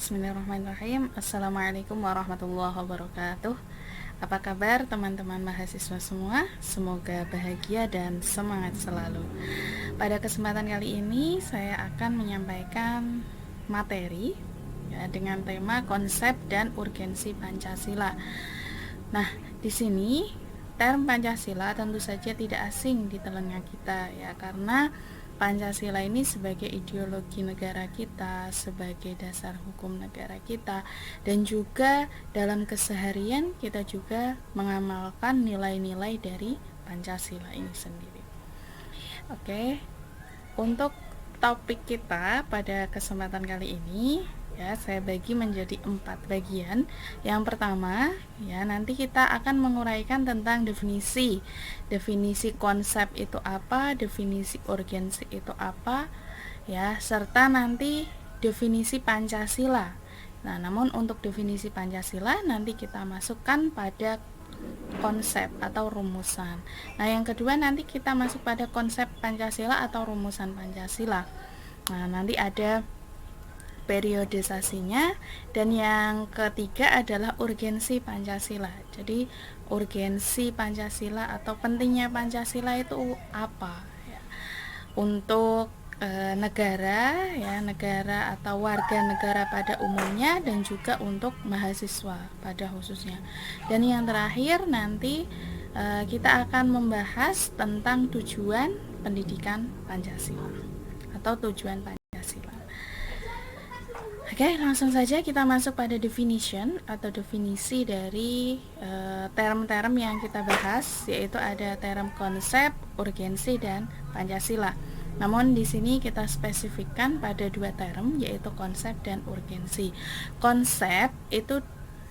Bismillahirrahmanirrahim. Assalamualaikum warahmatullahi wabarakatuh. Apa kabar teman-teman mahasiswa semua? Semoga bahagia dan semangat selalu. Pada kesempatan kali ini saya akan menyampaikan materi dengan tema konsep dan urgensi Pancasila. Nah, di sini term Pancasila tentu saja tidak asing di telinga kita ya, karena Pancasila ini sebagai ideologi negara kita, sebagai dasar hukum negara kita, dan juga dalam keseharian kita juga mengamalkan nilai-nilai dari Pancasila ini sendiri. Oke, untuk topik kita pada kesempatan kali ini ya, saya bagi menjadi 4 bagian. Yang pertama ya, nanti kita akan menguraikan tentang definisi konsep itu apa, definisi urgensi itu apa ya, serta nanti definisi Pancasila. Nah, namun untuk definisi Pancasila nanti kita masukkan pada konsep atau rumusan. Nah, yang kedua nanti kita masuk pada konsep Pancasila atau rumusan Pancasila. Nah, nanti ada periodisasinya, dan yang ketiga adalah urgensi Pancasila. Jadi urgensi Pancasila atau pentingnya Pancasila itu apa ya, untuk negara ya, negara atau warga negara pada umumnya, dan juga untuk mahasiswa pada khususnya. Dan yang terakhir nanti kita akan membahas tentang tujuan pendidikan Pancasila atau tujuan Pancasila. Oke, langsung saja kita masuk pada definition atau definisi dari term-term yang kita bahas, yaitu ada term konsep, urgensi, dan Pancasila. Namun di sini kita spesifikkan pada 2 term, yaitu konsep dan urgensi. Konsep itu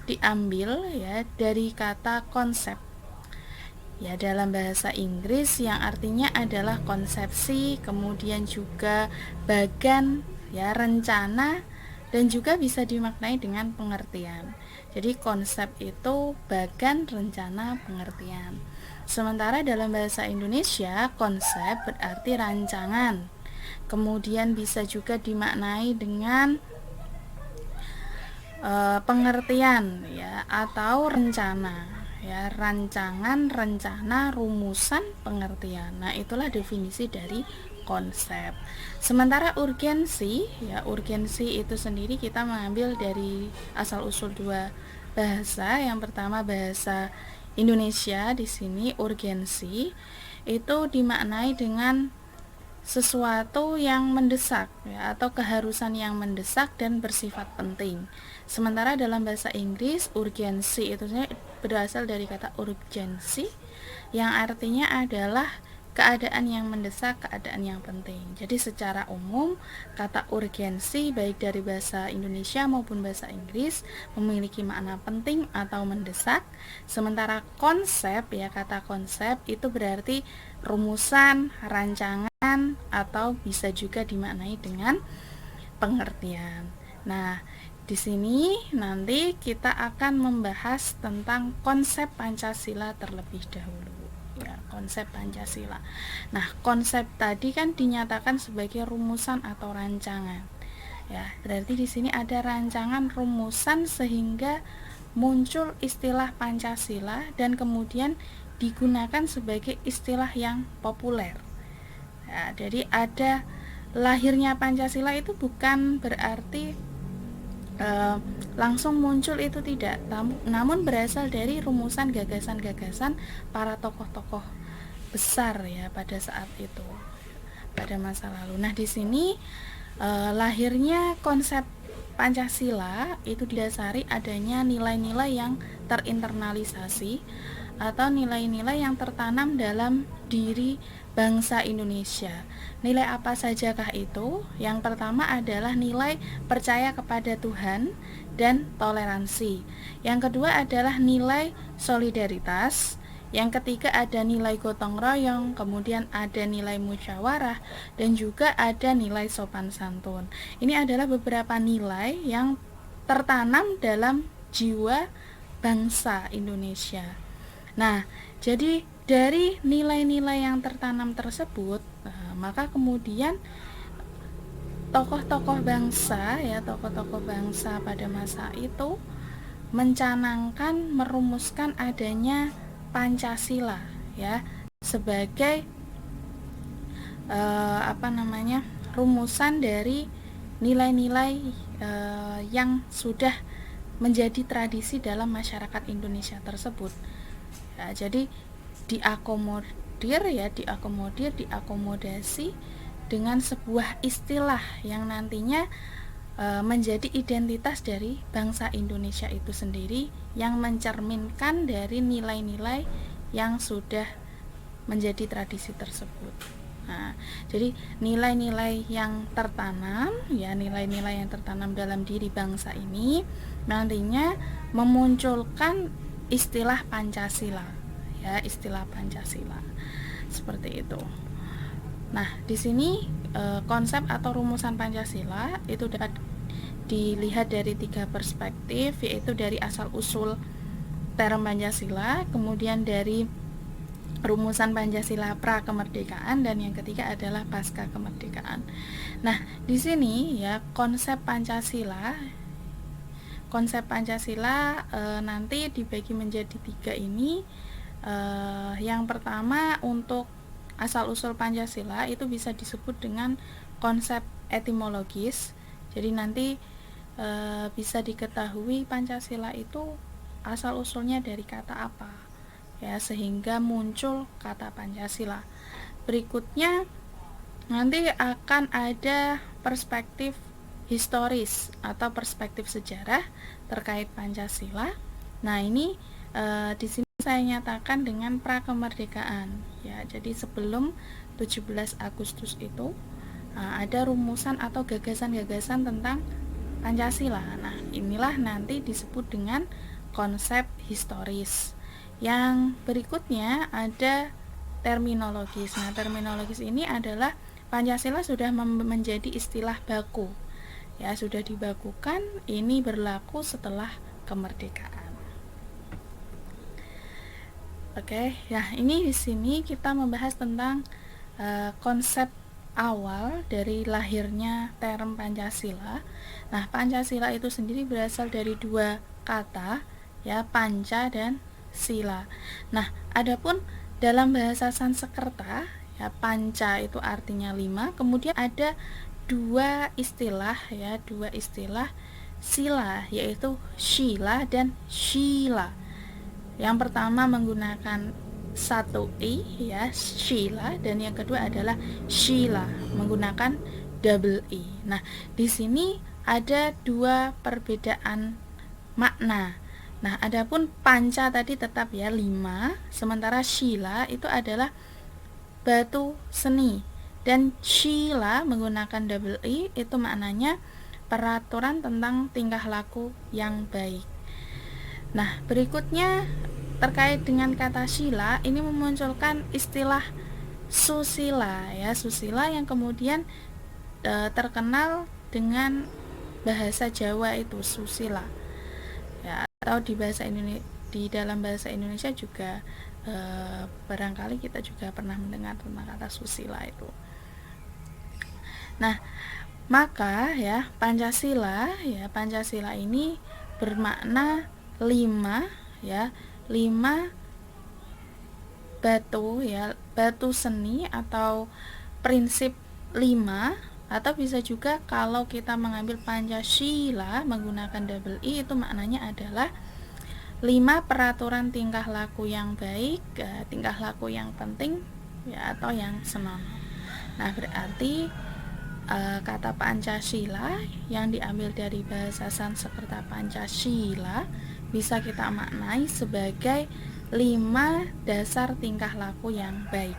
diambil ya dari kata konsep ya, dalam bahasa Inggris, yang artinya adalah konsepsi, kemudian juga bagan ya, rencana, dan juga bisa dimaknai dengan pengertian. Jadi konsep itu bagan, rencana, pengertian. Sementara dalam bahasa Indonesia, konsep berarti rancangan. Kemudian bisa juga dimaknai dengan pengertian ya, atau rencana ya, rancangan, rencana, rumusan, pengertian. Nah, itulah definisi dari konsep. Sementara urgensi ya, urgensi itu sendiri kita mengambil dari asal usul 2 bahasa. Yang pertama bahasa Indonesia, di sini urgensi itu dimaknai dengan sesuatu yang mendesak ya, atau keharusan yang mendesak dan bersifat penting. Sementara dalam bahasa Inggris, urgensi itu berasal dari kata urgency, yang artinya adalah keadaan yang mendesak, keadaan yang penting. Jadi secara umum kata urgensi baik dari bahasa Indonesia maupun bahasa Inggris memiliki makna penting atau mendesak. Sementara konsep ya, kata konsep itu berarti rumusan, rancangan, atau bisa juga dimaknai dengan pengertian. Nah, di sini nanti kita akan membahas tentang konsep Pancasila terlebih dahulu. Ya, konsep Pancasila. Nah, konsep tadi kan dinyatakan sebagai rumusan atau rancangan. Ya, berarti di sini ada rancangan, rumusan, sehingga muncul istilah Pancasila dan kemudian digunakan sebagai istilah yang populer. Ya, jadi ada lahirnya Pancasila itu bukan berarti langsung muncul, itu tidak, namun berasal dari rumusan gagasan-gagasan para tokoh-tokoh besar ya pada saat itu, pada masa lalu. Nah, di sini lahirnya konsep Pancasila itu didasari adanya nilai-nilai yang terinternalisasi atau nilai-nilai yang tertanam dalam diri bangsa Indonesia. Nilai apa sajakah itu? Yang pertama adalah nilai percaya kepada Tuhan dan toleransi. Yang kedua adalah nilai solidaritas. Yang ketiga ada nilai gotong royong, kemudian ada nilai musyawarah, dan juga ada nilai sopan santun. Ini adalah beberapa nilai yang tertanam dalam jiwa bangsa Indonesia. Nah, jadi dari nilai-nilai yang tertanam tersebut, maka kemudian tokoh-tokoh bangsa ya, tokoh-tokoh bangsa pada masa itu mencanangkan, merumuskan adanya Pancasila ya sebagai rumusan dari nilai-nilai yang sudah menjadi tradisi dalam masyarakat Indonesia tersebut. Ya, jadi diakomodasi dengan sebuah istilah yang nantinya menjadi identitas dari bangsa Indonesia itu sendiri, yang mencerminkan dari nilai-nilai yang sudah menjadi tradisi tersebut. Nah, jadi nilai-nilai yang tertanam dalam diri bangsa ini nantinya memunculkan istilah Pancasila ya, istilah Pancasila seperti itu. Nah, di sini konsep atau rumusan Pancasila itu dapat dilihat dari 3 perspektif, yaitu dari asal usul term Pancasila, kemudian dari rumusan Pancasila pra kemerdekaan, dan yang ketiga adalah pasca kemerdekaan. Nah, di sini ya konsep Pancasila nanti dibagi menjadi 3 ini. Yang pertama, untuk asal usul Pancasila itu bisa disebut dengan konsep etimologis. Jadi nanti bisa diketahui Pancasila itu asal usulnya dari kata apa ya, sehingga muncul kata Pancasila. Berikutnya nanti akan ada perspektif historis atau perspektif sejarah terkait Pancasila. Nah, ini di sini saya nyatakan dengan pra kemerdekaan ya. Jadi sebelum 17 Agustus itu ada rumusan atau gagasan-gagasan tentang Pancasila. Nah, inilah nanti disebut dengan konsep historis. Yang berikutnya ada terminologis. Nah, terminologis ini adalah Pancasila sudah menjadi istilah baku. Ya, sudah dibakukan, ini berlaku setelah kemerdekaan. Oke, nah ini di sini kita membahas tentang konsep awal dari lahirnya term Pancasila. Nah, Pancasila itu sendiri berasal dari 2 kata ya, panca dan sila. Nah, adapun dalam bahasa Sanskerta ya, panca itu artinya 5, kemudian ada 2 istilah ya, 2 istilah sila, yaitu shila dan shila. Yang pertama menggunakan 1 i ya, shila, dan yang kedua adalah shila menggunakan double i. Nah, di sini ada 2 perbedaan makna. Nah, adapun panca tadi tetap ya 5, sementara shila itu adalah batu seni, dan shila menggunakan double i itu maknanya peraturan tentang tingkah laku yang baik. Nah, berikutnya terkait dengan kata sila, ini memunculkan istilah susila ya, susila yang kemudian terkenal dengan bahasa Jawa itu susila. Ya, atau di dalam bahasa Indonesia juga barangkali kita juga pernah mendengar tentang kata susila itu. Nah, maka ya Pancasila ini bermakna 5 ya, 5 batu ya, batu seni atau prinsip 5, atau bisa juga kalau kita mengambil Pancasila menggunakan double i itu maknanya adalah 5 peraturan tingkah laku yang baik, tingkah laku yang penting ya, atau yang senonoh. Nah, berarti kata Pancasila yang diambil dari bahasa Sanskerta Pancasila bisa kita maknai sebagai 5 dasar tingkah laku yang baik.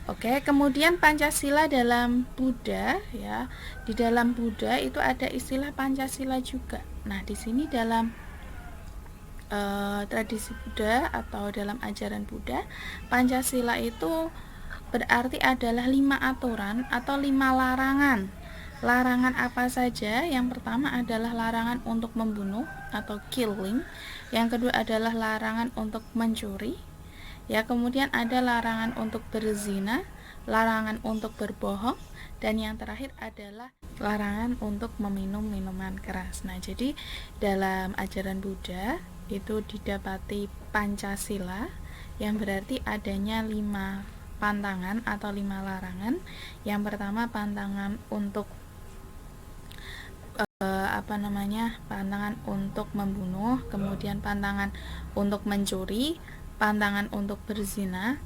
Oke, kemudian Pancasila dalam Buddha ya. Di dalam Buddha itu ada istilah Pancasila juga. Nah, di sini dalam tradisi Buddha atau dalam ajaran Buddha, Pancasila itu berarti adalah 5 aturan atau 5 larangan. Larangan apa saja? Yang pertama adalah larangan untuk membunuh atau killing. Yang kedua adalah larangan untuk mencuri. Ya, kemudian ada larangan untuk berzina, larangan untuk berbohong, dan yang terakhir adalah larangan untuk meminum minuman keras. Nah, jadi dalam ajaran Buddha itu didapati Pancasila, yang berarti adanya 5 pantangan atau 5 larangan. Yang pertama pantangan untuk pantangan untuk membunuh, kemudian pantangan untuk mencuri, pantangan untuk berzina,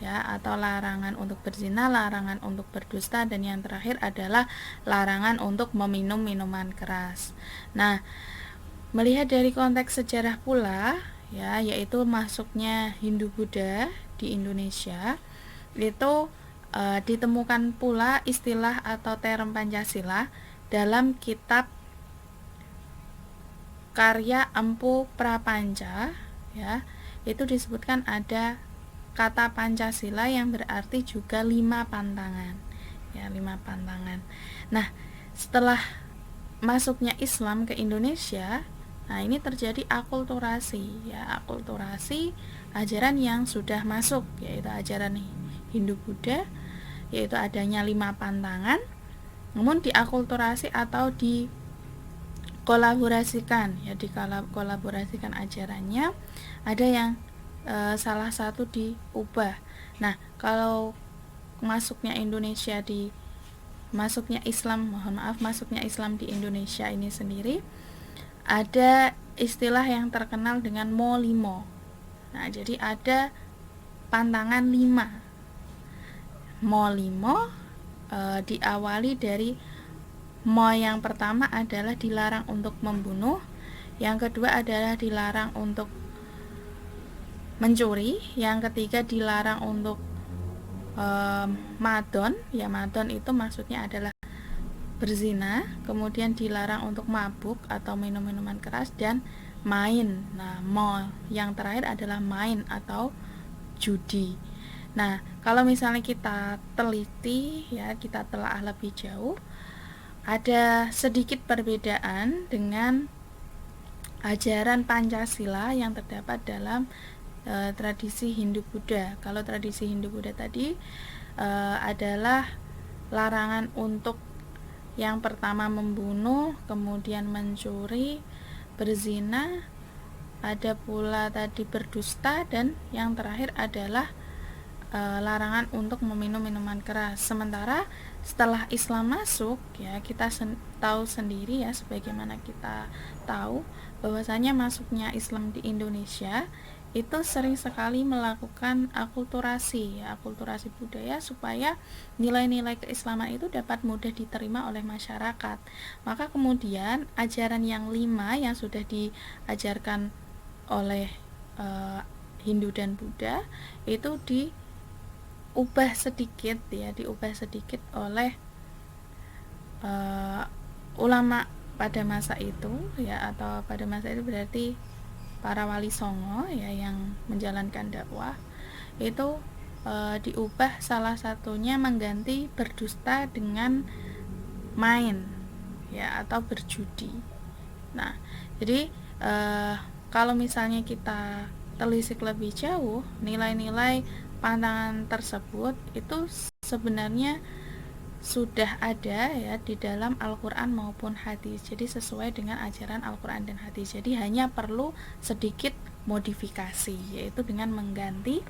ya, atau larangan untuk berzina, larangan untuk berdusta, dan yang terakhir adalah larangan untuk meminum minuman keras. Nah, melihat dari konteks sejarah pula, ya, yaitu masuknya Hindu Buddha di Indonesia, itu ditemukan pula istilah atau term Pancasila dalam kitab karya Empu Prapanca, ya, itu disebutkan ada kata Pancasila yang berarti juga 5 pantangan, ya, 5 pantangan. Nah, setelah masuknya Islam ke Indonesia, nah ini terjadi akulturasi, ya, akulturasi ajaran yang sudah masuk, yaitu ajaran Hindu Buddha, yaitu adanya 5 pantangan, namun diakulturasi atau dikolaborasikan, ya, dikolaborasikan ajarannya, ada yang salah satu diubah. Nah, kalau masuknya Islam di Indonesia ini sendiri, ada istilah yang terkenal dengan Mo 5. Nah, jadi ada pantangan 5. Mo 5 diawali dari Mo yang pertama adalah dilarang untuk membunuh, yang kedua adalah dilarang untuk mencuri, yang ketiga dilarang untuk madon, ya, madon itu maksudnya adalah berzina, kemudian dilarang untuk mabuk atau minum minuman keras, dan main. Nah, Mo yang terakhir adalah main atau judi. Nah, kalau misalnya kita teliti, ya, kita telaah lebih jauh, ada sedikit perbedaan dengan ajaran Pancasila yang terdapat dalam tradisi Hindu Buddha. Kalau tradisi Hindu Buddha tadi adalah larangan untuk yang pertama membunuh, kemudian mencuri, berzina, ada pula tadi berdusta, dan yang terakhir adalah larangan untuk meminum minuman keras. Sementara setelah Islam masuk, ya, kita tahu sendiri, ya, sebagaimana kita tahu bahwasanya masuknya Islam di Indonesia itu sering sekali melakukan akulturasi, ya, akulturasi budaya supaya nilai-nilai keislaman itu dapat mudah diterima oleh masyarakat. Maka kemudian ajaran yang 5 yang sudah diajarkan oleh Hindu dan Buddha itu diubah sedikit, ya, oleh ulama pada masa itu, ya, atau pada masa itu berarti para wali songo, ya, yang menjalankan dakwah itu diubah, salah satunya mengganti berdusta dengan main, ya, atau berjudi. Nah, jadi kalau misalnya kita telisik lebih jauh, nilai-nilai pantangan tersebut itu sebenarnya sudah ada, ya, di dalam Al-Quran maupun hadis. Jadi sesuai dengan ajaran Al-Quran dan hadis. Jadi hanya perlu sedikit modifikasi, yaitu dengan mengganti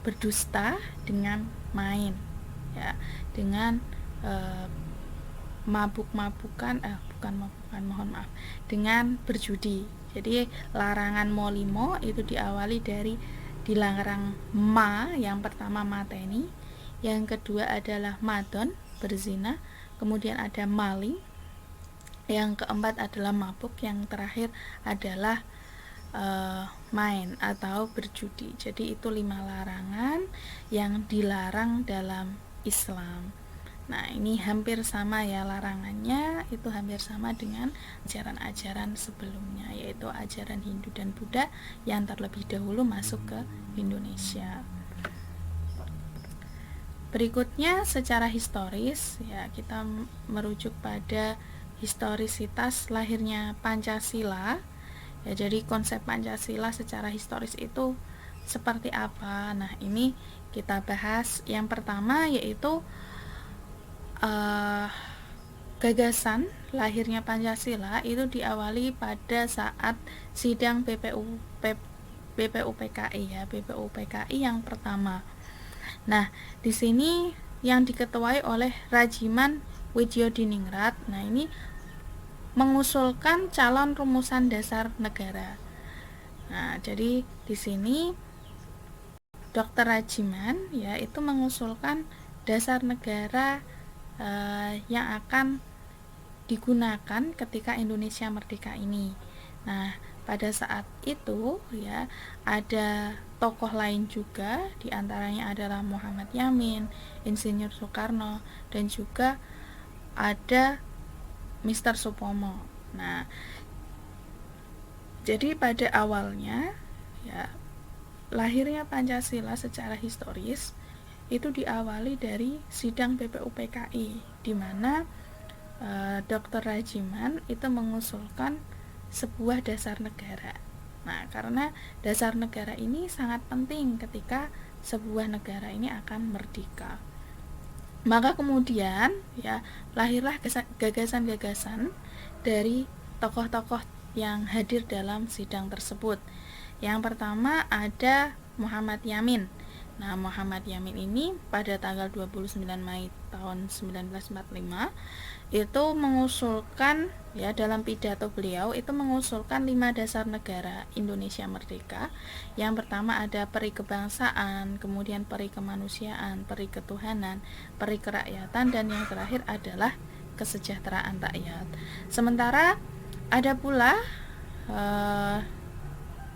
berdusta dengan main, ya, dengan dengan berjudi. Jadi larangan Mo 5 itu diawali dari dilarang ma, yang pertama mateni, yang kedua adalah madon, berzina, kemudian ada maling, yang keempat adalah mabuk, yang terakhir adalah main atau berjudi. Jadi itu 5 larangan yang dilarang dalam Islam. Nah, ini hampir sama, ya, larangannya itu hampir sama dengan ajaran-ajaran sebelumnya, yaitu ajaran Hindu dan Buddha yang terlebih dahulu masuk ke Indonesia. Berikutnya secara historis, ya, kita merujuk pada historisitas lahirnya Pancasila. Ya, jadi konsep Pancasila secara historis itu seperti apa? Nah, ini kita bahas. Yang pertama yaitu uh, gagasan lahirnya Pancasila itu diawali pada saat sidang BPUPKI ya, BPUPKI yang pertama. Nah, di sini yang diketuai oleh Rajiman Widyodiningrat. Nah, ini mengusulkan calon rumusan dasar negara. Nah, jadi di sini Dr. Rajiman ya itu mengusulkan dasar negara yang akan digunakan ketika Indonesia merdeka ini. Nah, pada saat itu ya ada tokoh lain juga, diantaranya adalah Muhammad Yamin, Insinyur Soekarno, dan juga ada Mr. Supomo. Nah, jadi pada awalnya ya lahirnya Pancasila secara historis itu diawali dari sidang BPUPKI, di mana Dr. Rajiman itu mengusulkan sebuah dasar negara. Nah, karena dasar negara ini sangat penting ketika sebuah negara ini akan merdeka. Maka kemudian ya lahirlah gagasan-gagasan dari tokoh-tokoh yang hadir dalam sidang tersebut. Yang pertama ada Muhammad Yamin. Nah, Muhammad Yamin ini pada tanggal 29 Mei tahun 1945 itu mengusulkan ya dalam pidato beliau itu mengusulkan 5 dasar negara Indonesia merdeka. Yang pertama ada peri kebangsaan, kemudian peri kemanusiaan, peri ketuhanan, peri kerakyatan, dan yang terakhir adalah kesejahteraan rakyat. Sementara ada pula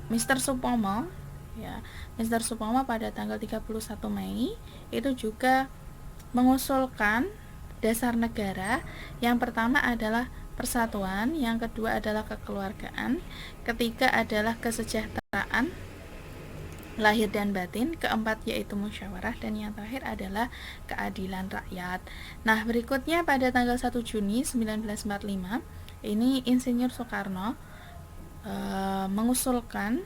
Mr. Supomo ya. Mr. Supomo pada tanggal 31 Mei itu juga mengusulkan dasar negara. Yang pertama adalah persatuan, yang kedua adalah kekeluargaan, ketiga adalah kesejahteraan lahir dan batin, keempat yaitu musyawarah, dan yang terakhir adalah keadilan rakyat. Nah, berikutnya pada tanggal 1 Juni 1945 ini Insinyur Soekarno mengusulkan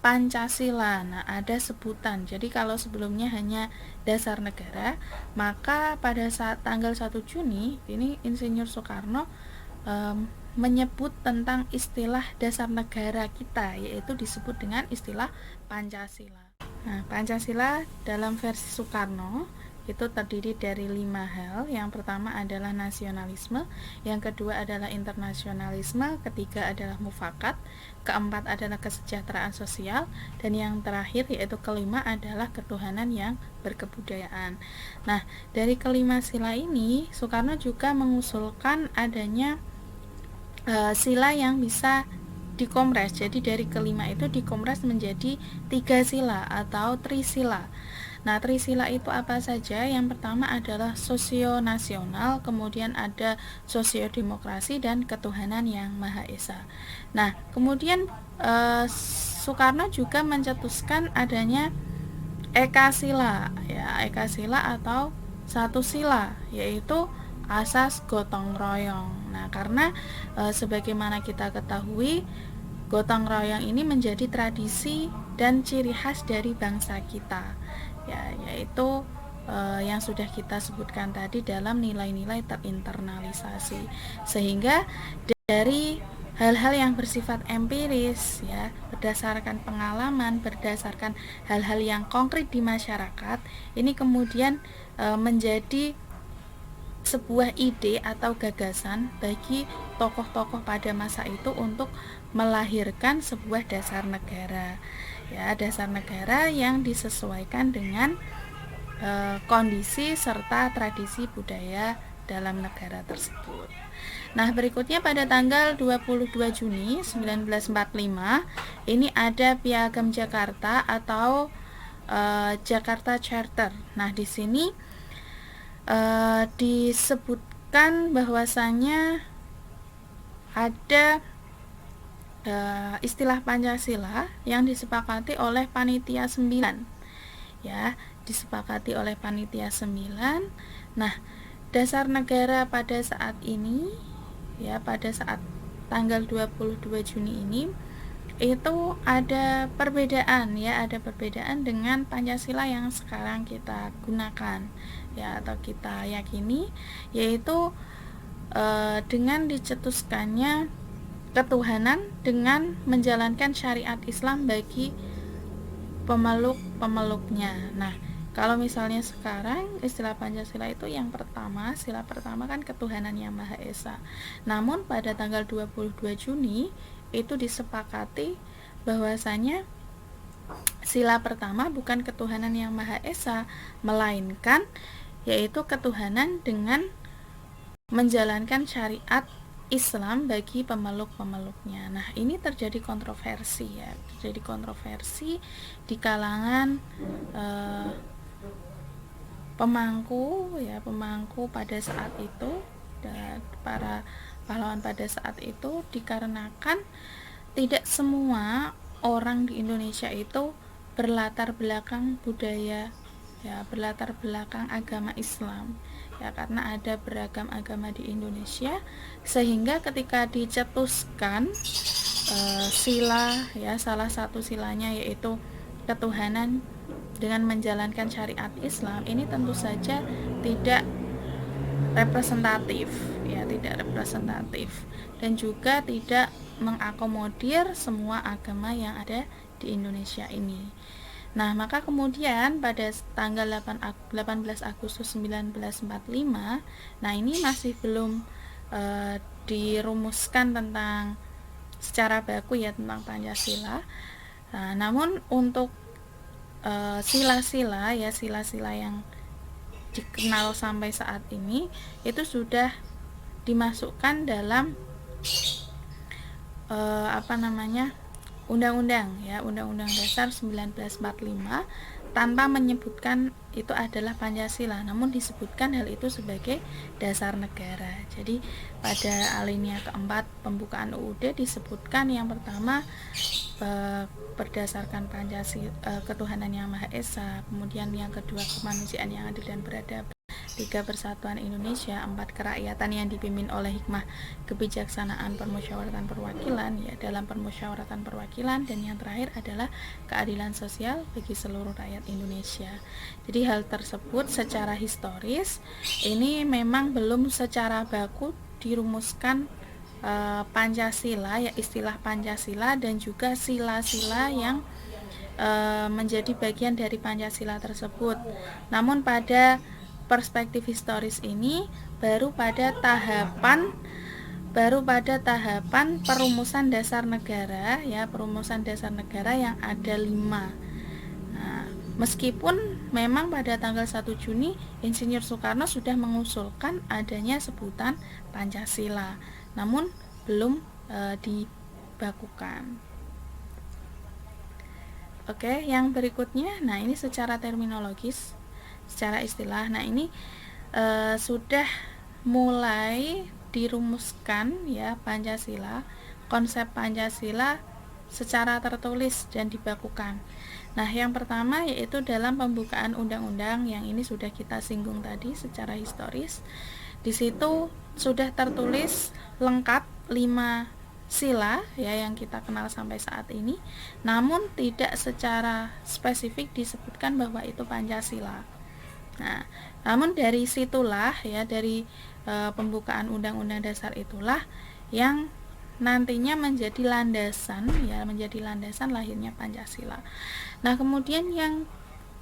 Pancasila. Nah, ada sebutan. Jadi kalau sebelumnya hanya dasar negara, maka pada saat tanggal 1 Juni ini Insinyur Soekarno menyebut tentang istilah dasar negara kita, yaitu disebut dengan istilah Pancasila. Nah, Pancasila dalam versi Soekarno itu terdiri dari 5 hal. Yang pertama adalah nasionalisme, yang kedua adalah internasionalisme, ketiga adalah mufakat, keempat adalah kesejahteraan sosial, dan yang terakhir yaitu kelima adalah ketuhanan yang berkebudayaan. Nah, dari kelima sila ini Soekarno juga mengusulkan adanya sila yang bisa dikompres. Jadi dari kelima itu dikompres menjadi 3 sila atau trisila. Nah, trisila itu apa saja? Yang pertama adalah sosio-nasional, kemudian ada sosio-demokrasi, dan ketuhanan yang Maha Esa. Nah, kemudian Soekarno juga mencetuskan adanya ekasila, ya, ekasila atau satu sila, yaitu asas gotong royong. Nah, karena sebagaimana kita ketahui, gotong royong ini menjadi tradisi dan ciri khas dari bangsa kita. Ya, yaitu yang sudah kita sebutkan tadi dalam nilai-nilai terinternalisasi, sehingga dari hal-hal yang bersifat empiris ya, berdasarkan pengalaman, berdasarkan hal-hal yang konkret di masyarakat, ini kemudian menjadi sebuah ide atau gagasan bagi tokoh-tokoh pada masa itu untuk melahirkan sebuah dasar negara. Ya, dasar negara yang disesuaikan dengan kondisi serta tradisi budaya dalam negara tersebut. Nah, berikutnya pada tanggal 22 Juni 1945 ini ada Piagam Jakarta atau Jakarta Charter. Nah, di sini disebutkan bahwasanya ada istilah Pancasila yang disepakati oleh panitia 9. Ya, disepakati oleh panitia 9. Nah, dasar negara pada saat ini ya, pada saat tanggal 22 Juni ini itu ada perbedaan ya, ada perbedaan dengan Pancasila yang sekarang kita gunakan ya, atau kita yakini, yaitu dengan dicetuskannya ketuhanan dengan menjalankan syariat Islam bagi pemeluk-pemeluknya. Nah, kalau misalnya sekarang istilah Pancasila itu yang pertama, sila pertama kan ketuhanan yang Maha Esa. Namun pada tanggal 22 Juni itu disepakati bahwasanya sila pertama bukan ketuhanan yang Maha Esa, melainkan yaitu ketuhanan dengan menjalankan syariat Islam bagi pemeluk-pemeluknya. Nah, ini terjadi kontroversi ya, terjadi kontroversi di kalangan pemangku ya, pemangku pada saat itu dan para pahlawan pada saat itu, dikarenakan tidak semua orang di Indonesia itu berlatar belakang budaya ya, berlatar belakang agama Islam ya, karena ada beragam agama di Indonesia, sehingga ketika dicetuskan sila ya, salah satu silanya yaitu ketuhanan dengan menjalankan syariat Islam, ini tentu saja tidak representatif ya, tidak representatif dan juga tidak mengakomodir semua agama yang ada di Indonesia ini. Nah, maka kemudian pada tanggal 18 Agustus 1945, nah ini masih belum dirumuskan tentang secara baku ya, tentang Pancasila. Nah, namun untuk sila-sila ya, sila-sila yang dikenal sampai saat ini itu sudah dimasukkan dalam undang-undang ya, Undang-Undang Dasar 1945, tanpa menyebutkan itu adalah Pancasila, namun disebutkan hal itu sebagai dasar negara. Jadi pada alinea keempat pembukaan UUD disebutkan yang pertama berdasarkan Pancasila, ketuhanan yang Maha Esa, kemudian yang kedua kemanusiaan yang adil dan beradab, 3 persatuan Indonesia, 4 kerakyatan yang dipimpin oleh hikmah kebijaksanaan permusyawaratan perwakilan ya, dalam permusyawaratan perwakilan, dan yang terakhir adalah keadilan sosial bagi seluruh rakyat Indonesia. Jadi hal tersebut secara historis ini memang belum secara baku dirumuskan Pancasila ya, istilah Pancasila dan juga sila-sila yang menjadi bagian dari Pancasila tersebut. Namun pada perspektif historis ini baru pada tahapan perumusan dasar negara ya, perumusan dasar negara yang ada 5. Nah, meskipun memang pada tanggal 1 Juni Insinyur Soekarno sudah mengusulkan adanya sebutan Pancasila, namun belum dibakukan. Oke, yang berikutnya, nah ini secara terminologis, secara istilah. Nah, ini sudah mulai dirumuskan ya Pancasila, konsep Pancasila secara tertulis dan dibakukan. Nah, yang pertama yaitu dalam pembukaan undang-undang yang ini sudah kita singgung tadi secara historis. Di situ sudah tertulis lengkap 5 sila ya yang kita kenal sampai saat ini, namun tidak secara spesifik disebutkan bahwa itu Pancasila. Nah, namun dari situlah ya, dari pembukaan Undang-Undang Dasar itulah yang nantinya menjadi landasan ya, menjadi landasan lahirnya Pancasila. Nah, kemudian yang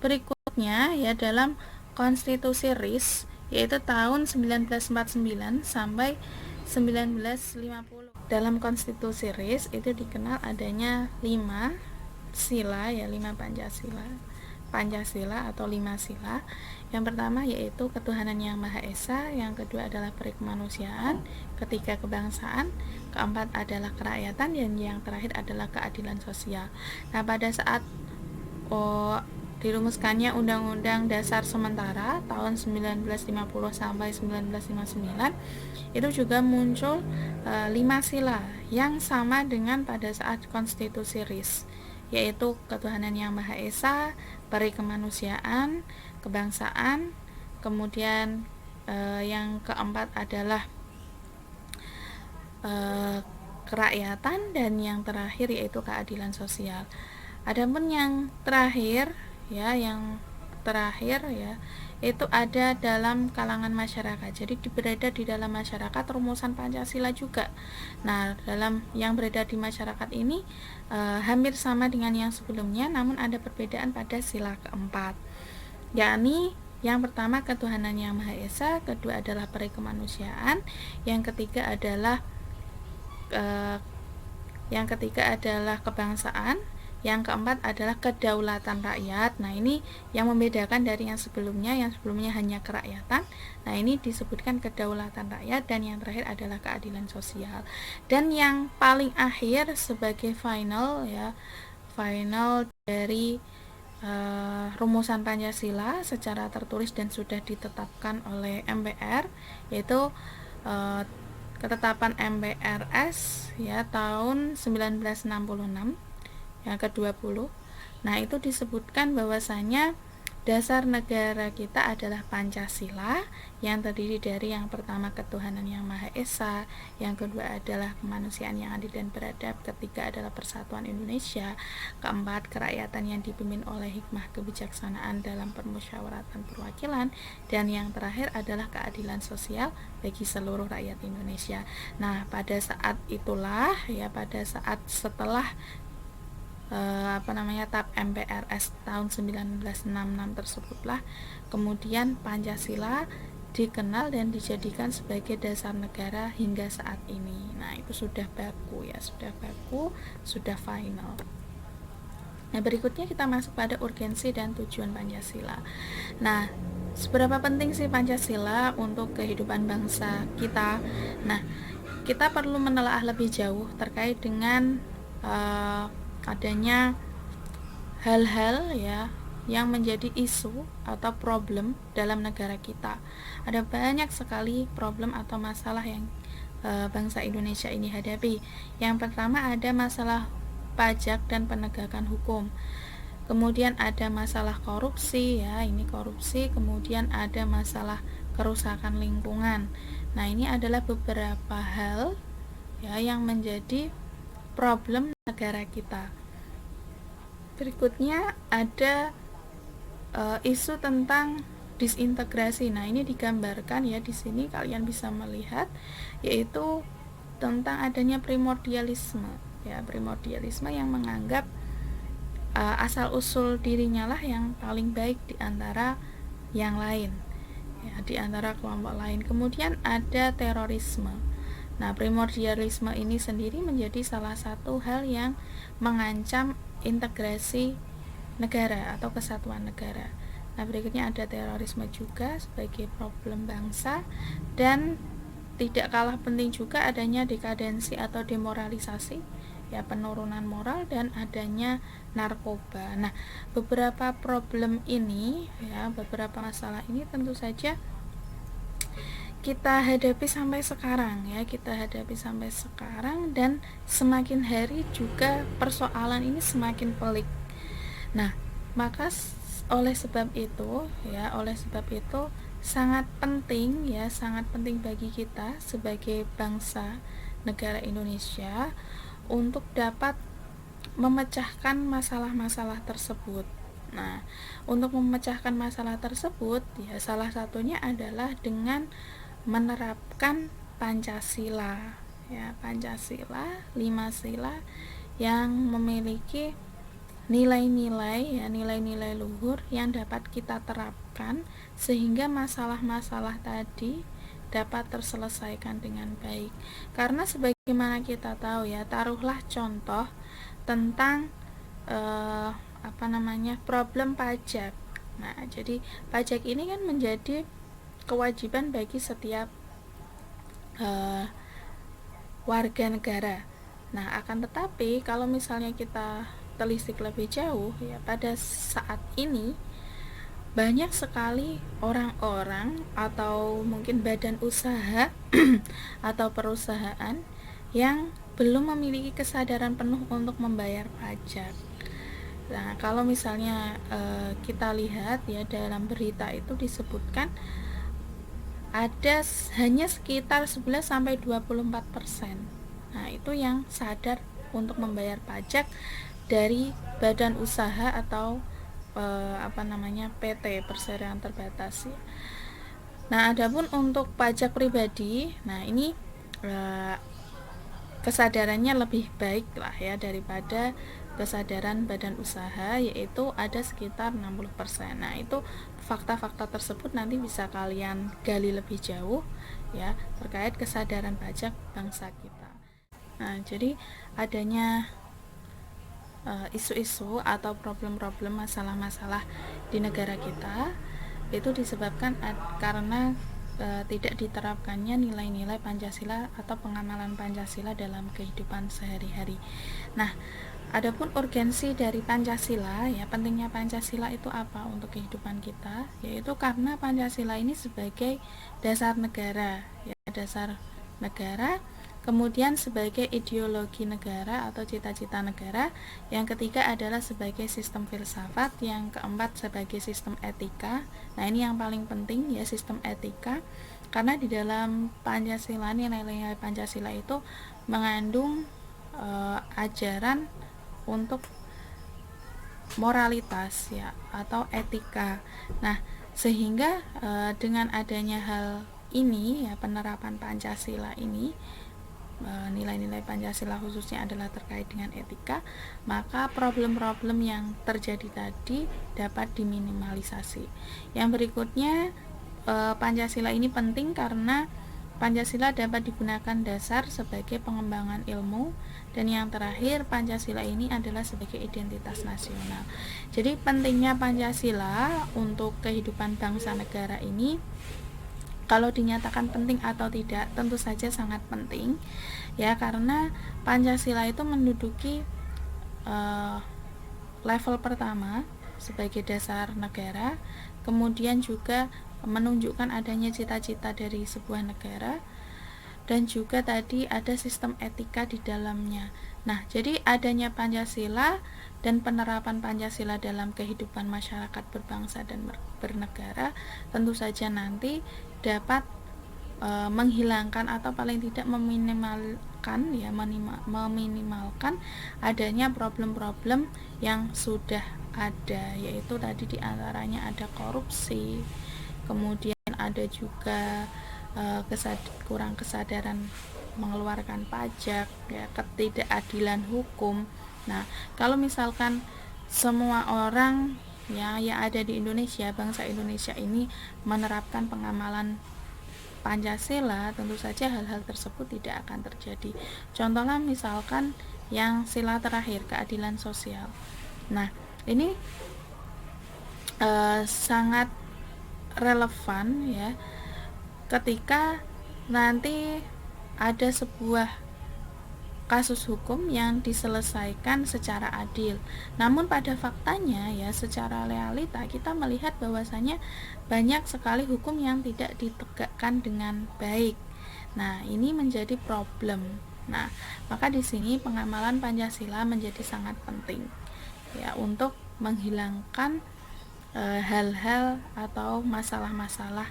berikutnya ya, dalam Konstitusi RIS yaitu tahun 1949 sampai 1950. Dalam Konstitusi RIS itu dikenal adanya 5 sila ya, 5 Pancasila atau 5 sila. Yang pertama yaitu ketuhanan yang Maha Esa, yang kedua adalah perikemanusiaan, ketiga kebangsaan, keempat adalah kerakyatan, dan yang terakhir adalah keadilan sosial. Nah, pada saat dirumuskannya Undang-Undang Dasar sementara tahun 1950 sampai 1959, itu juga muncul 5 sila yang sama dengan pada saat Konstitusi RIS, yaitu ketuhanan yang Maha Esa, perikemanusiaan, kebangsaan, kemudian yang keempat adalah kerakyatan, dan yang terakhir yaitu keadilan sosial. Adapun yang terakhir ya, itu ada dalam kalangan masyarakat. Jadi berada di dalam masyarakat rumusan Pancasila juga. Nah, dalam yang beredar di masyarakat ini hampir sama dengan yang sebelumnya, namun ada perbedaan pada sila keempat, yakni yang pertama ketuhanan yang Maha Esa, kedua adalah peri kemanusiaan, yang ketiga adalah kebangsaan, yang keempat adalah kedaulatan rakyat. Nah, ini yang membedakan dari yang sebelumnya hanya kerakyatan. Nah, ini disebutkan kedaulatan rakyat, dan yang terakhir adalah keadilan sosial. Dan yang paling akhir sebagai final dari rumusan Pancasila secara tertulis dan sudah ditetapkan oleh MPR, yaitu ketetapan MPRS ya tahun 1966 yang ke-20. Nah, itu disebutkan bahwasanya dasar negara kita adalah Pancasila, yang terdiri dari yang pertama ketuhanan yang Maha Esa, yang kedua adalah kemanusiaan yang adil dan beradab, ketiga adalah persatuan Indonesia, keempat kerakyatan yang dipimpin oleh hikmah kebijaksanaan dalam permusyawaratan perwakilan, dan yang terakhir adalah keadilan sosial bagi seluruh rakyat Indonesia. Nah, pada saat itulah setelah TAP MPRS tahun 1966 tersebutlah kemudian Pancasila dikenal dan dijadikan sebagai dasar negara hingga saat ini. Nah, itu sudah baku, sudah final. Nah, berikutnya kita masuk pada urgensi dan tujuan Pancasila. Nah, seberapa penting sih Pancasila untuk kehidupan bangsa kita? Nah, kita perlu menelaah lebih jauh terkait dengan adanya hal-hal ya yang menjadi isu atau problem dalam negara kita. Ada banyak sekali problem atau masalah yang bangsa Indonesia ini hadapi. Yang pertama ada masalah pajak dan penegakan hukum. Kemudian ada masalah korupsi ya, kemudian ada masalah kerusakan lingkungan. Nah, ini adalah beberapa hal ya yang menjadi problem negara kita. Berikutnya ada isu tentang disintegrasi. Nah, ini digambarkan ya di sini, kalian bisa melihat, yaitu tentang adanya primordialisme yang menganggap asal usul dirinya lah yang paling baik di antara yang lain ya, di antara kelompok lain. Kemudian ada terorisme. Nah, primordialisme ini sendiri menjadi salah satu hal yang mengancam integrasi negara atau kesatuan negara. Nah, berikutnya ada terorisme juga sebagai problem bangsa, dan tidak kalah penting juga adanya dekadensi atau demoralisasi ya, penurunan moral, dan adanya narkoba. Nah, beberapa problem ini ya, beberapa masalah ini tentu saja kita hadapi sampai sekarang, dan semakin hari juga persoalan ini semakin pelik. Nah, maka oleh sebab itu sangat penting bagi kita sebagai bangsa negara Indonesia untuk dapat memecahkan masalah-masalah tersebut. Nah, untuk memecahkan masalah tersebut ya, salah satunya adalah dengan menerapkan Pancasila ya, 5 sila yang memiliki nilai-nilai luhur yang dapat kita terapkan sehingga masalah-masalah tadi dapat terselesaikan dengan baik. Karena sebagaimana kita tahu ya, taruhlah contoh tentang problem pajak. Nah, jadi pajak ini kan menjadi kewajiban bagi setiap warga negara. Nah, akan tetapi kalau misalnya kita telisik lebih jauh ya, pada saat ini banyak sekali orang-orang atau mungkin badan usaha atau perusahaan yang belum memiliki kesadaran penuh untuk membayar pajak. Nah, kalau misalnya kita lihat ya, dalam berita itu disebutkan ada hanya sekitar 11-24% Nah, itu yang sadar untuk membayar pajak dari badan usaha atau PT, perseroan terbatas. Nah, adapun untuk pajak pribadi, nah ini kesadarannya lebih baik lah ya daripada kesadaran badan usaha, yaitu ada sekitar 60%. Nah, itu fakta-fakta tersebut nanti bisa kalian gali lebih jauh ya terkait kesadaran pajak bangsa kita. Nah, jadi adanya isu-isu atau problem-problem masalah-masalah di negara kita itu disebabkan karena tidak diterapkannya nilai-nilai Pancasila atau pengamalan Pancasila dalam kehidupan sehari-hari. Nah, adapun urgensi dari Pancasila ya, pentingnya Pancasila itu apa untuk kehidupan kita? Yaitu karena Pancasila ini sebagai dasar negara, ya, dasar negara, kemudian sebagai ideologi negara atau cita-cita negara, yang ketiga adalah sebagai sistem filsafat, yang keempat sebagai sistem etika. Nah, ini yang paling penting ya, sistem etika, karena di dalam Pancasila, nilai-nilai Pancasila itu mengandung ajaran untuk moralitas ya atau etika. Nah, sehingga dengan adanya hal ini ya, penerapan Pancasila ini, nilai-nilai Pancasila khususnya adalah terkait dengan etika, maka problem-problem yang terjadi tadi dapat diminimalisasi. Yang berikutnya, Pancasila ini penting karena Pancasila dapat digunakan dasar sebagai pengembangan ilmu, dan yang terakhir, Pancasila ini adalah sebagai identitas nasional. Jadi pentingnya Pancasila untuk kehidupan bangsa negara ini, kalau dinyatakan penting atau tidak, tentu saja sangat penting ya, karena Pancasila itu menduduki level pertama sebagai dasar negara, kemudian juga menunjukkan adanya cita-cita dari sebuah negara, dan juga tadi ada sistem etika di dalamnya. Nah, jadi adanya Pancasila dan penerapan Pancasila dalam kehidupan masyarakat berbangsa dan bernegara tentu saja nanti dapat menghilangkan atau paling tidak meminimalkan adanya problem-problem yang sudah ada, yaitu tadi diantaranya ada korupsi, kemudian ada juga kurang kesadaran mengeluarkan pajak ya, ketidakadilan hukum. Nah, kalau misalkan semua orang ya yang ada di Indonesia, bangsa Indonesia ini menerapkan pengamalan Pancasila, tentu saja hal-hal tersebut tidak akan terjadi. Contohnya misalkan yang sila terakhir, keadilan sosial. Nah, ini sangat relevan ya ketika nanti ada sebuah kasus hukum yang diselesaikan secara adil. Namun pada faktanya ya, secara realita kita melihat bahwasanya banyak sekali hukum yang tidak ditegakkan dengan baik. Nah, ini menjadi problem. Nah, maka di sini pengamalan Pancasila menjadi sangat penting ya untuk menghilangkan hal-hal atau masalah-masalah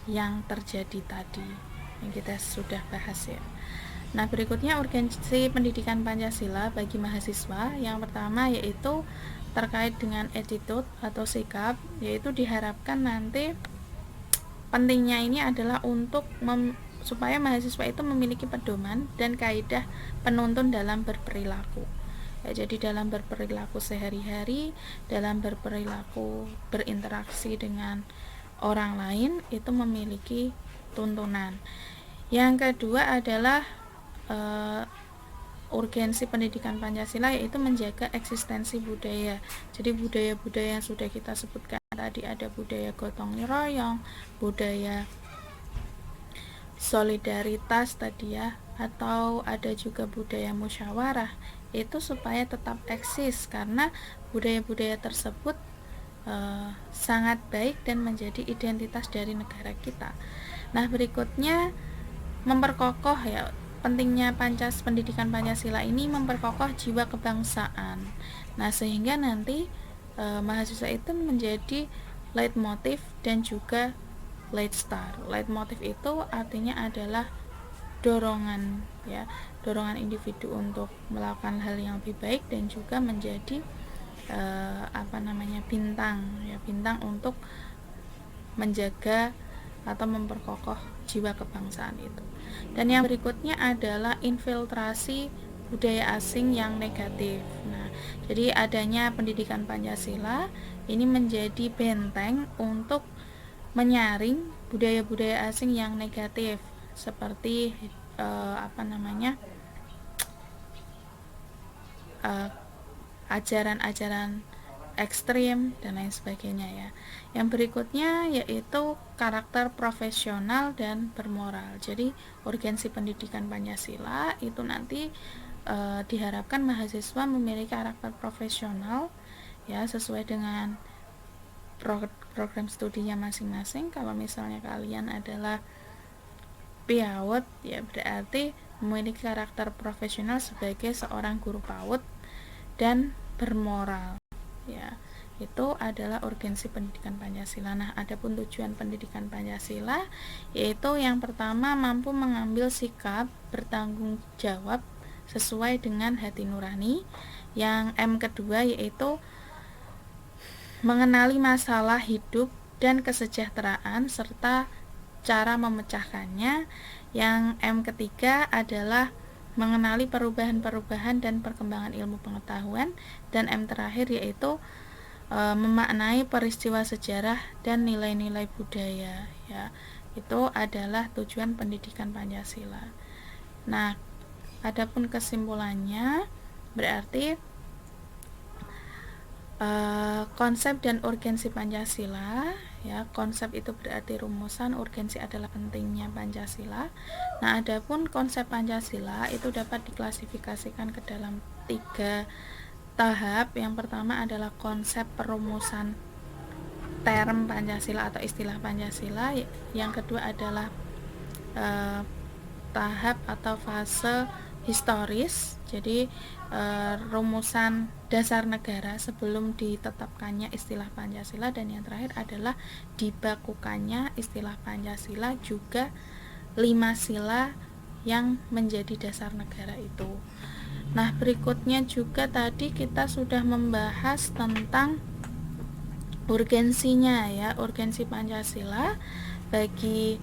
yang terjadi tadi yang kita sudah bahas ya. Nah, berikutnya urgensi pendidikan Pancasila bagi mahasiswa. Yang pertama yaitu terkait dengan attitude atau sikap, yaitu diharapkan nanti pentingnya ini adalah untuk supaya mahasiswa itu memiliki pedoman dan kaidah penuntun dalam berperilaku. Ya, jadi dalam berperilaku sehari-hari, dalam berperilaku berinteraksi dengan orang lain itu memiliki tuntunan. Yang kedua adalah urgensi pendidikan Pancasila, yaitu menjaga eksistensi budaya. Jadi budaya-budaya yang sudah kita sebutkan tadi, ada budaya gotong royong, budaya solidaritas tadi ya, atau ada juga budaya musyawarah, itu supaya tetap eksis karena budaya-budaya tersebut sangat baik dan menjadi identitas dari negara kita. Nah, berikutnya memperkokoh ya, pentingnya pendidikan Pancasila ini memperkokoh jiwa kebangsaan. Nah, sehingga nanti mahasiswa itu menjadi leitmotif dan juga lead star. Leitmotif itu artinya adalah dorongan ya, dorongan individu untuk melakukan hal yang lebih baik dan juga menjadi bintang ya, bintang untuk menjaga atau memperkokoh jiwa kebangsaan itu. Dan yang berikutnya adalah infiltrasi budaya asing yang negatif. Nah, jadi adanya pendidikan Pancasila ini menjadi benteng untuk menyaring budaya-budaya asing yang negatif seperti ajaran-ajaran ekstrim dan lain sebagainya ya. Yang berikutnya yaitu karakter profesional dan bermoral. Jadi urgensi pendidikan Pancasila itu nanti diharapkan mahasiswa memiliki karakter profesional ya, sesuai dengan program studinya masing-masing. Kalau misalnya kalian adalah PAUD ya, berarti memiliki karakter profesional sebagai seorang guru PAUD dan bermoral ya. Itu adalah urgensi pendidikan Pancasila. Nah, adapun tujuan pendidikan Pancasila yaitu yang pertama mampu mengambil sikap bertanggung jawab sesuai dengan hati nurani. Yang kedua yaitu mengenali masalah hidup dan kesejahteraan serta cara memecahkannya. Yang ketiga adalah mengenali perubahan-perubahan dan perkembangan ilmu pengetahuan. Dan terakhir yaitu memaknai peristiwa sejarah dan nilai-nilai budaya ya. Itu adalah tujuan pendidikan Pancasila. Nah, adapun kesimpulannya berarti konsep dan urgensi Pancasila ya. Konsep itu berarti rumusan, urgensi adalah pentingnya Pancasila. Nah, adapun konsep Pancasila itu dapat diklasifikasikan ke dalam 3 tahap. Yang pertama adalah konsep perumusan term Pancasila atau istilah Pancasila. Yang kedua adalah tahap atau fase historis, jadi rumusan dasar negara sebelum ditetapkannya istilah Pancasila. Dan yang terakhir adalah dibakukannya istilah Pancasila, juga 5 sila yang menjadi dasar negara itu. Nah, berikutnya juga tadi kita sudah membahas tentang urgensinya ya, urgensi Pancasila bagi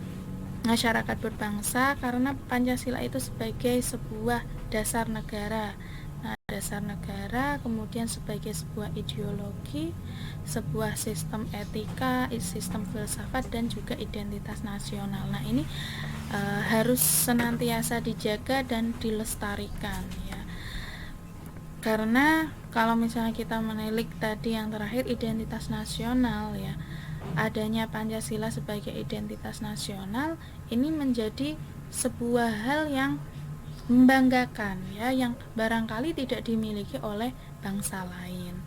masyarakat berbangsa, karena Pancasila itu sebagai sebuah dasar negara. Nah, dasar negara kemudian sebagai sebuah ideologi, sebuah sistem etika, sistem filsafat dan juga identitas nasional. Nah, ini harus senantiasa dijaga dan dilestarikan ya. Karena kalau misalnya kita menilik tadi yang terakhir identitas nasional ya, adanya Pancasila sebagai identitas nasional ini menjadi sebuah hal yang membanggakan ya, yang barangkali tidak dimiliki oleh bangsa lain.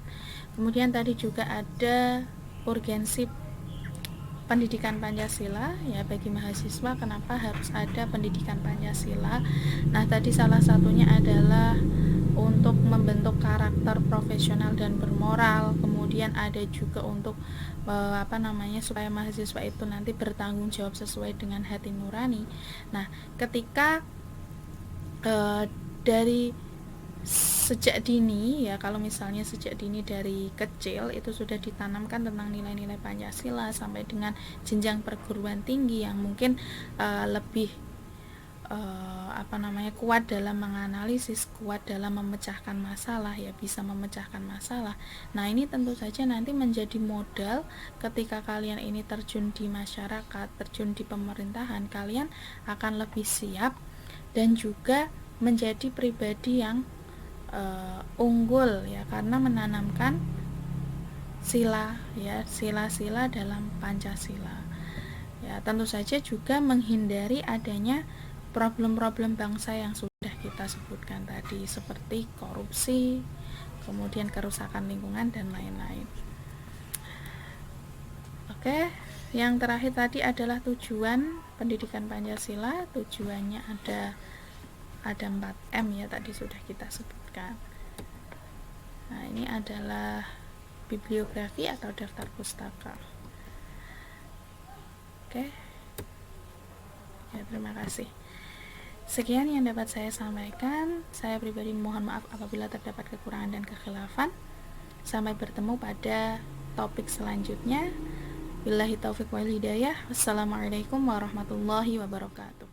Kemudian tadi juga ada urgensi pendidikan Pancasila ya bagi mahasiswa, kenapa harus ada pendidikan Pancasila. Nah, tadi salah satunya adalah untuk membentuk karakter profesional dan bermoral. Kemudian ada juga untuk supaya mahasiswa itu nanti bertanggung jawab sesuai dengan hati nurani. Nah, ketika dari sejak dini ya, kalau misalnya sejak dini dari kecil itu sudah ditanamkan tentang nilai-nilai Pancasila sampai dengan jenjang perguruan tinggi yang mungkin lebih kuat dalam menganalisis, kuat dalam memecahkan masalah ya, bisa memecahkan masalah. Nah, ini tentu saja nanti menjadi modal ketika kalian ini terjun di masyarakat, terjun di pemerintahan, kalian akan lebih siap dan juga menjadi pribadi yang unggul ya, karena menanamkan sila-sila dalam Pancasila ya. Tentu saja juga menghindari adanya problem-problem bangsa yang sudah kita sebutkan tadi, seperti korupsi, kemudian kerusakan lingkungan dan lain-lain. Oke, yang terakhir tadi adalah tujuan pendidikan Pancasila. Tujuannya ada 4M ya, tadi sudah kita sebutkan. Nah, ini adalah bibliografi atau daftar pustaka. Oke ya, terima kasih. Sekian yang dapat saya sampaikan. Saya pribadi mohon maaf apabila terdapat kekurangan dan kekhilafan. Sampai bertemu pada topik selanjutnya. Billahi taufiq wal hidayah. Wassalamualaikum warahmatullahi wabarakatuh.